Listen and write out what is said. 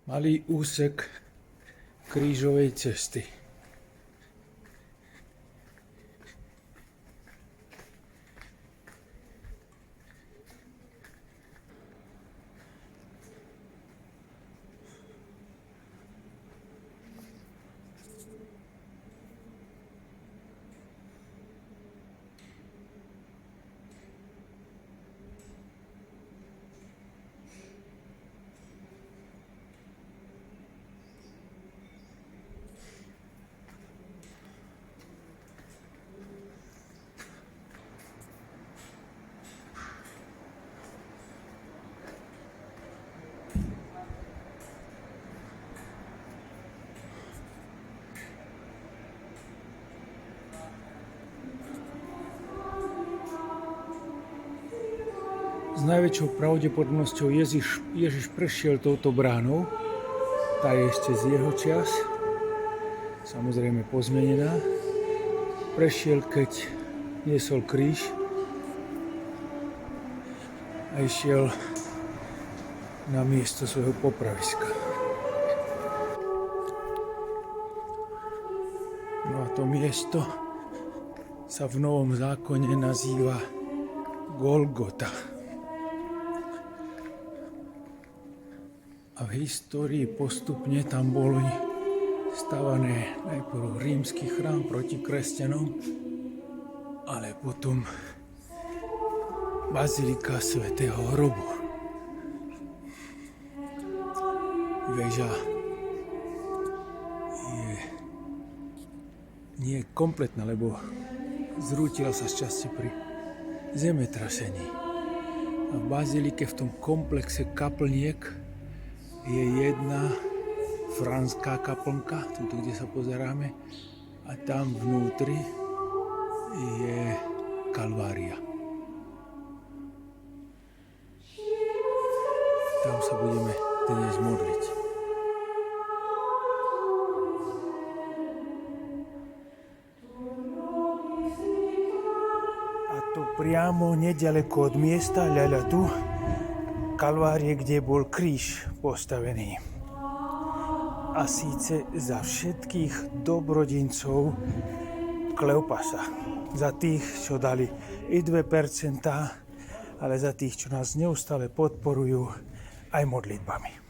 Malý úsek krížovej cesty. S najväčšou pravdepodobnosťou Ježiš prešiel touto bránou. Tá je ešte z jeho čias, samozrejme pozmenená. Prešiel, keď niesol kríž a išiel na miesto svojho popraviska. No a to miesto sa v Novom zákone nazýva Golgota. A v histórii postupne tam boli stavané najprv rímsky chrám proti kresťanom, ale potom bazilika svätého hrobu. Väža nie je kompletná, lebo zrútila sa z časti pri zemetrasení. A v bazilike, v tom komplexe kaplniek, je jedna franská kaplnka, tuto, kde sa pozeráme, a tam vnútri je Kalvária. Tam sa budeme dnes modliť. A to priamo nedaleko od miesta ľaľadu Kalvárie, kde bol kríž postavený. A síce za všetkých dobrodincov Kleopasa. Za tých, čo dali i 2%, ale za tých, čo nás neustále podporujú aj modlitbami.